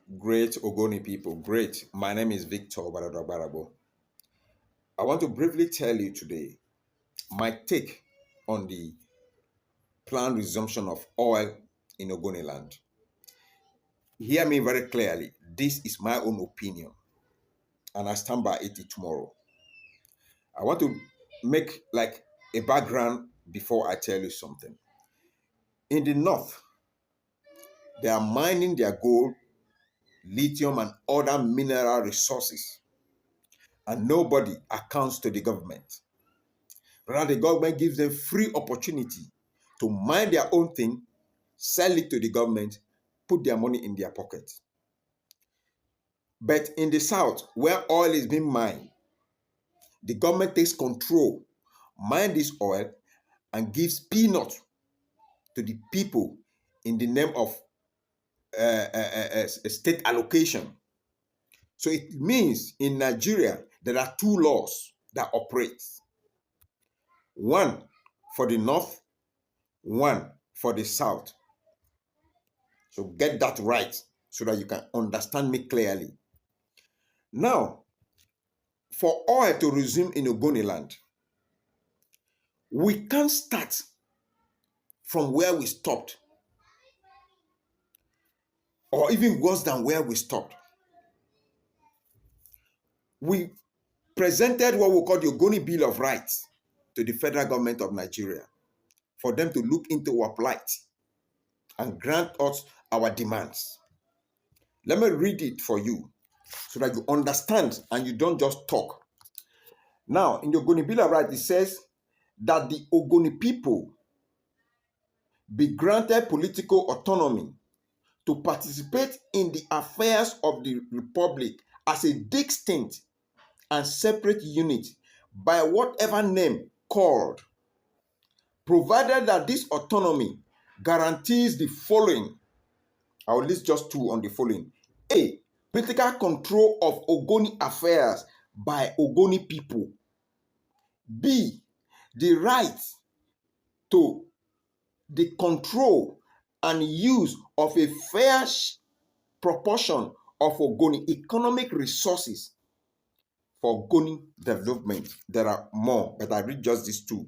Great Ogoni people, great. My name is Victor Barabo. I want to briefly tell you today my take on the planned resumption of oil in Ogoniland. Hear me very clearly. This is my own opinion, and I stand by it tomorrow. I want to make like a background before I tell you something. In the north, they are mining their gold, lithium, and other mineral resources, and nobody accounts to the government. Rather, the government gives them free opportunity to mine their own thing, sell it to the government, put their money in their pocket. But in the south, where oil is being mined, the government takes control, mine this oil, and gives peanuts to the people in the name of state allocation. So it means in Nigeria, there are two laws that operate. One for the north, one for the south. So get that right so that you can understand me clearly. Now, for oil to resume in Ogoniland, we can't start from where we stopped, or even worse than where we stopped. We presented what we call the Ogoni Bill of Rights to the federal government of Nigeria for them to look into our plight and grant us our demands. Let me read it for you so that you understand and you don't just talk. Now, in the Ogoni Bill of Rights, it says that the Ogoni people be granted political autonomy to participate in the affairs of the republic as a distinct and separate unit by whatever name called, provided that this autonomy guarantees the following. I will list just two on the following. A. Political control of Ogoni affairs by Ogoni people. B. The right to the control and use of a fair proportion of Ogoni economic resources for Ogoni development. There are more, but I read just these two.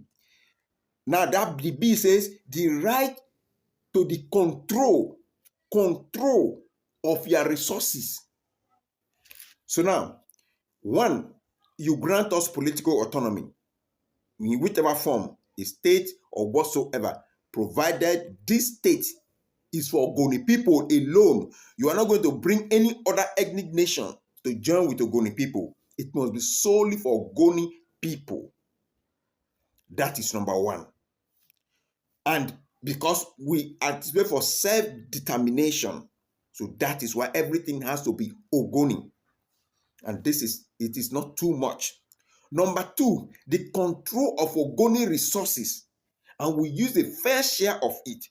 Now that the B says the right to the control of your resources. So now, one, you grant us political autonomy in whichever form, a state or whatsoever, provided this state is for Ogoni people alone. You are not going to bring any other ethnic nation to join with Ogoni people. It must be solely for Ogoni people. That is number one. And because we anticipate for self-determination, so that is why everything has to be Ogoni. And it is not too much. Number two, the control of Ogoni resources, and we use a fair share of it.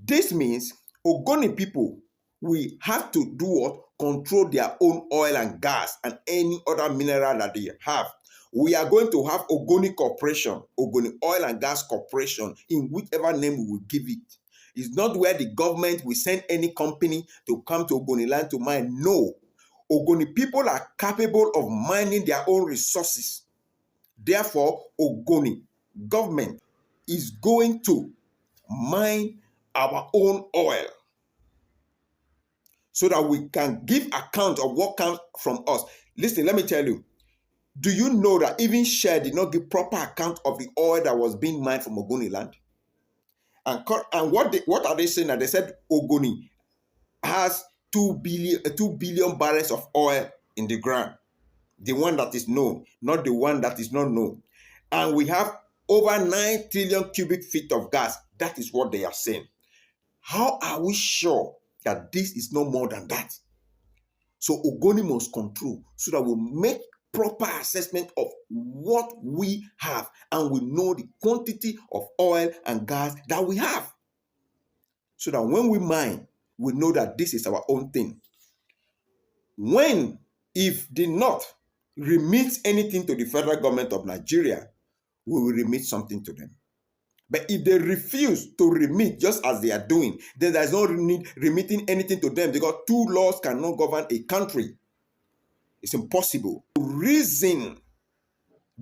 This means Ogoni people, we have to do what? Control their own oil and gas and any other mineral that they have. We are going to have Ogoni Corporation, Ogoni Oil and Gas Corporation, in whichever name we will give it. It's not where the government will send any company to come to Ogoniland to mine. No. Ogoni people are capable of mining their own resources. Therefore, Ogoni government is going to mine our own oil so that we can give account of what comes from us. Listen, let me tell you. Do you know that even Shell did not give proper account of the oil that was being mined from Ogoniland? And what are they saying? That they said Ogoni has 2 billion barrels of oil in the ground. The one that is known, not the one that is not known. And we have over 9 trillion cubic feet of gas. That is what they are saying. How are we sure that this is no more than that? So Ogoni must control so that we make proper assessment of what we have and we know the quantity of oil and gas that we have. So that when we mine, we know that this is our own thing. If the North remits anything to the federal government of Nigeria, we will remit something to them. But if they refuse to remit just as they are doing, then there's no need remitting anything to them, because two laws cannot govern a country. It's impossible. Reason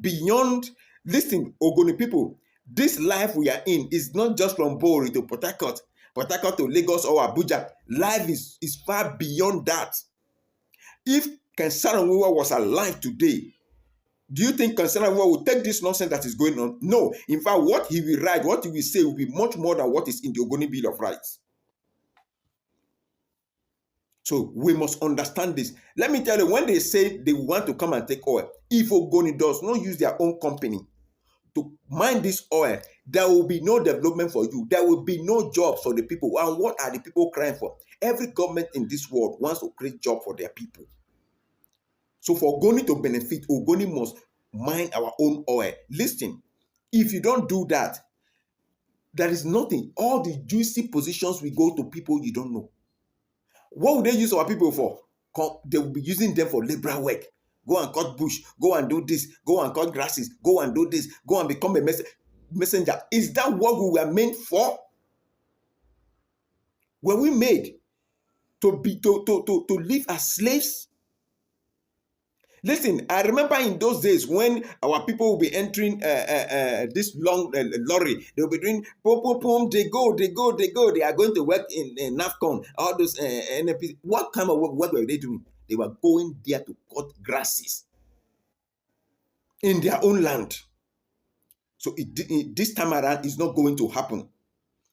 beyond. Listen, Ogoni people, this life we are in is not just from Bori to Port Harcourt, Port Harcourt to Lagos or Abuja. Life is far beyond that. If Kensarawiwa was alive today, do you think Kensarawiwa will take this nonsense that is going on? No. In fact, what he will write, what he will say will be much more than what is in the Ogoni Bill of Rights. So we must understand this. Let me tell you, when they say they want to come and take oil, if Ogoni does not use their own company to mine this oil, there will be no development for you. There will be no jobs for the people. And what are the people crying for? Every government in this world wants to create jobs for their people. So for Ogoni to benefit, Ogoni must mine our own oil. Listen, if you don't do that, there is nothing. All the juicy positions we go to people you don't know. What would they use our people for? They will be using them for labor work. Go and cut bush. Go and do this. Go and cut grasses. Go and do this. Go and become a messenger. Is that what we were meant for? Were we made to live as slaves? Listen, I remember in those days when our people will be entering this long lorry, they will be doing pom pom pom. They go. They are going to work in NAFCON. All those NFP. What kind of work were they doing? They were going there to cut grasses in their own land. So this time around, it's not going to happen.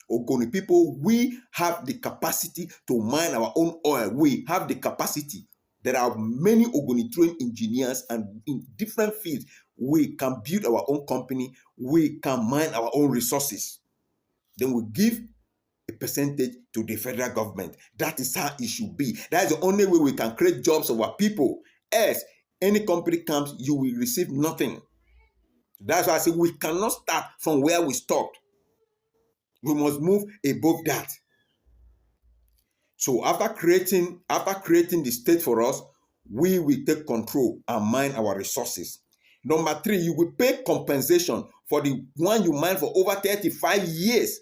Ogoni people, we have the capacity to mine our own oil. We have the capacity. There are many Ogoni trained engineers, and in different fields, we can build our own company. We can mine our own resources. Then we give a percentage to the federal government. That is how it should be. That is the only way we can create jobs for our people. Else, any company comes, you will receive nothing. That's why I say we cannot start from where we stopped. We must move above that. So after creating the state for us, we will take control and mine our resources. Number 3, you will pay compensation for the one you mine for over 35 years.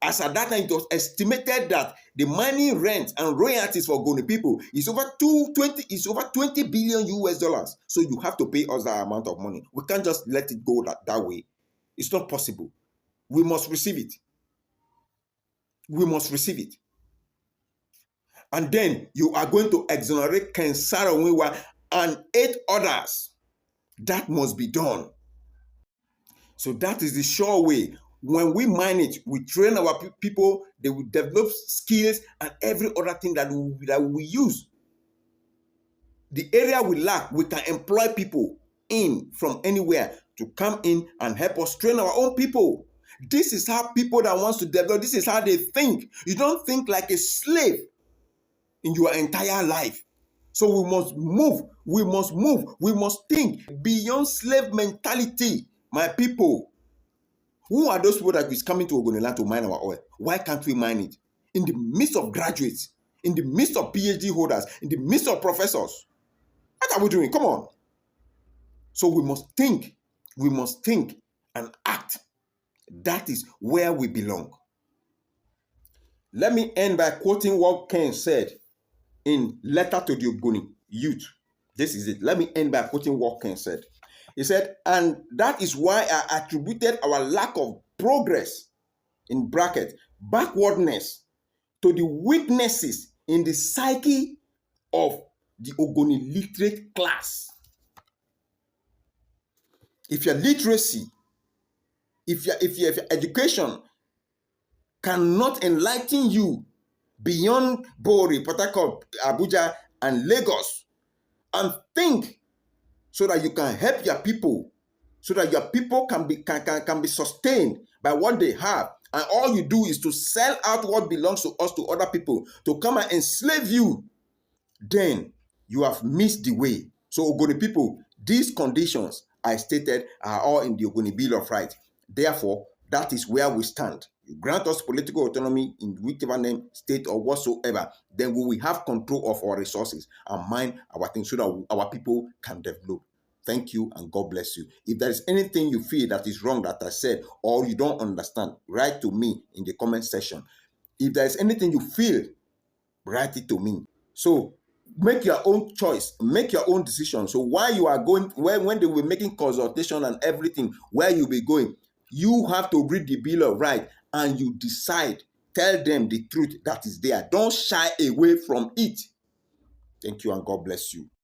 As at that time, it was estimated that the mining rent and royalties for Ogoni people is over 20 billion US dollars. So you have to pay us that amount of money. We can't just let it go that way. It's not possible. We must receive it. We must receive it. And then you are going to exonerate Kensarawiwa and 8 others. That must be done. So that is the sure way. When we mine it, we train our people, they will develop skills and every other thing that we use. The area we lack, we can employ people in from anywhere to come in and help us train our own people. This is how people that wants to develop, this is how they think. You don't think like a slave in your entire life. So we must move, we must think beyond slave mentality, my people. Who are those people that is coming to Ogoniland to mine our oil? Why can't we mine it? In the midst of graduates, in the midst of PhD holders, in the midst of professors. What are we doing? Come on. So we must think and act. That is where we belong. Let me end by quoting what Ken said in Letter to the Ogoni Youth. This is it. Let me end by quoting what Ken said. He said, and that is why I attributed our lack of progress, in bracket, backwardness, to the weaknesses in the psyche of the Ogoni literate class. If your literacy, if your education cannot enlighten you beyond Bori, Port Harcourt, Abuja, and Lagos, and think so that you can help your people, so that your people can be sustained by what they have, and all you do is to sell out what belongs to us to other people to come and enslave you, then you have missed the way. So Ogoni people, these conditions I stated are all in the Ogoni Bill of Rights. Therefore, that is where we stand. You grant us political autonomy in whichever name, state, or whatsoever, then we will have control of our resources and mine our things so that our people can develop. Thank you and God bless you. If there is anything you feel that is wrong that I said or you don't understand, write to me in the comment section. If there is anything you feel, write it to me. So make your own choice, make your own decision. So while you are going, when they were making consultation and everything, where you be going, you have to read the Bill of Rights and you decide. Tell them the truth that is there. Don't shy away from it. Thank you and God bless you.